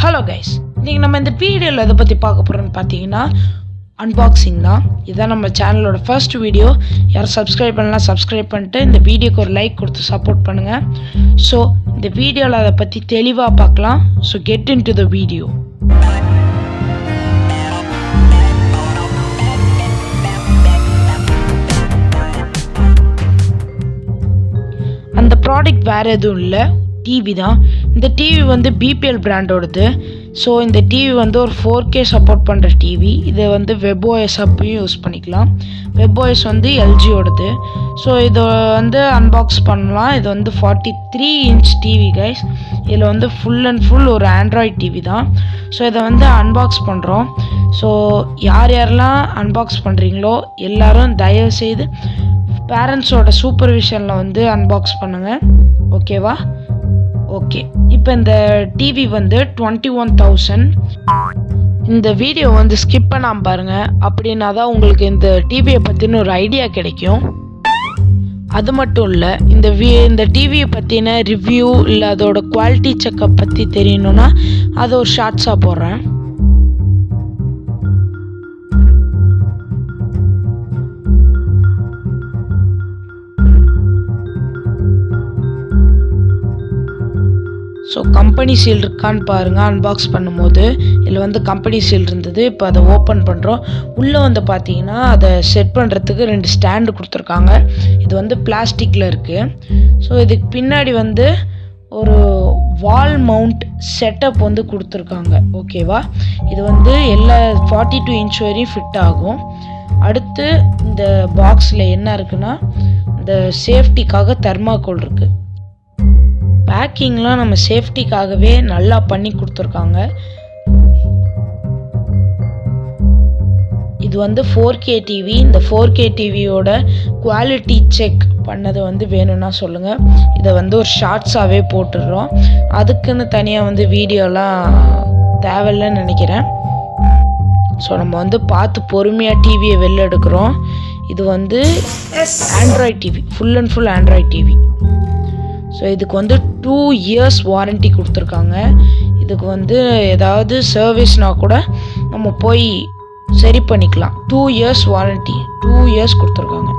Hello guys, இன்றைக்கி நம்ம இந்த வீடியோவில் எதை பற்றி பார்க்க போகிறோன்னு பார்த்தீங்கன்னா அன்பாக்சிங் தான். இதுதான் நம்ம சேனலோட ஃபர்ஸ்ட் வீடியோ. யாரும் சப்ஸ்கிரைப் பண்ணலாம், சப்ஸ்கிரைப் பண்ணிட்டு இந்த வீடியோக்கு ஒரு லைக் கொடுத்து சப்போர்ட் பண்ணுங்கள். ஸோ இந்த வீடியோவில் அதை பற்றி தெளிவாக பார்க்கலாம். So get in to the video. அந்த ப்ராடக்ட் வேறு எதுவும் இல்லை, டிவி தான். இந்த டிவி வந்து பிபிஎல் பிராண்டோடது. ஸோ இந்த டிவி வந்து ஒரு 4K சப்போர்ட் பண்ணுற டிவி. இதை வந்து வெப்ஓஎஸ் அப்பையும் யூஸ் பண்ணிக்கலாம். வெப்ஓஎஸ் வந்து எல்ஜியோடது. ஸோ இதை வந்து அன்பாக்ஸ் பண்ணலாம். இது வந்து 43 இன்ச் டிவி கைஸ். இதில் வந்து ஃபுல் அண்ட் ஃபுல் ஒரு ஆண்ட்ராய்ட் டிவி தான். ஸோ இதை வந்து அன்பாக்ஸ் பண்ணுறோம். ஸோ யாரெல்லாம் அன்பாக்ஸ் பண்ணுறீங்களோ எல்லோரும் தயவுசெய்து பேரண்ட்ஸோட சூப்பர்விஷனில் வந்து அன்பாக்ஸ் பண்ணுங்கள், ஓகேவா? ஓகே, இப்போ இந்த டிவி வந்து 21,000. இந்த வீடியோ வந்து ஸ்கிப் பண்ணாமல் பாருங்கள். அப்படின்னா தான் உங்களுக்கு இந்த டிவியை பற்றின ஒரு ஐடியா கிடைக்கும். அது மட்டும் இல்லை, இந்த டிவியை பற்றின ரிவ்யூ இல்லை அதோட குவாலிட்டி செக்கப் பற்றி தெரியணுன்னா அதை ஒரு ஷார்ட்ஸாக போடுறேன். ஸோ கம்பெனி சீல் இருக்கான்னு பாருங்கள். அன்பாக்ஸ் பண்ணும்போது இதில் வந்து கம்பெனி சீல் இருந்தது. இப்போ அதை ஓப்பன் பண்ணுறோம். உள்ளே வந்து பார்த்தீங்கன்னா அதை செட் பண்ணுறதுக்கு 2 ஸ்டாண்டு கொடுத்துருக்காங்க. இது வந்து பிளாஸ்டிக்கில் இருக்குது. ஸோ இதுக்கு பின்னாடி வந்து ஒரு வால் மவுண்ட் செட்டப் வந்து கொடுத்துருக்காங்க, ஓகேவா? இது வந்து எல்லா 42 இன்ச் வரையும் ஃபிட் ஆகும். அடுத்து இந்த பாக்ஸில் என்ன இருக்குன்னா, இந்த சேஃப்டிக்காக தெர்மாக்கோல் இருக்குது. பேக்கிங்லாம் நம்ம சேஃப்டிக்காகவே நல்லா பண்ணி கொடுத்துருக்காங்க. இது வந்து 4K டிவி. இந்த 4K டிவியோட குவாலிட்டி செக் பண்ணது வந்து வேணும்னா சொல்லுங்கள். இதை வந்து ஒரு ஷார்ட்ஸாகவே போட்டுடுறோம். அதுக்குன்னு தனியாக வந்து வீடியோலாம் தேவையில்லைன்னு நினைக்கிறேன். ஸோ நம்ம வந்து பார்த்து பொறுமையாக டிவியை வெளில எடுக்கிறோம். இது வந்து Android TV, full and full Android TV. So இதுக்கு வந்து 2 இயர்ஸ் வாரண்ட்டி கொடுத்துருக்காங்க. இதுக்கு வந்து ஏதாவது சர்வீஸ்னால் கூட நம்ம போய் சரி பண்ணிக்கலாம். 2 இயர்ஸ் வாரண்ட்டி, 2 இயர்ஸ் கொடுத்துருக்காங்க.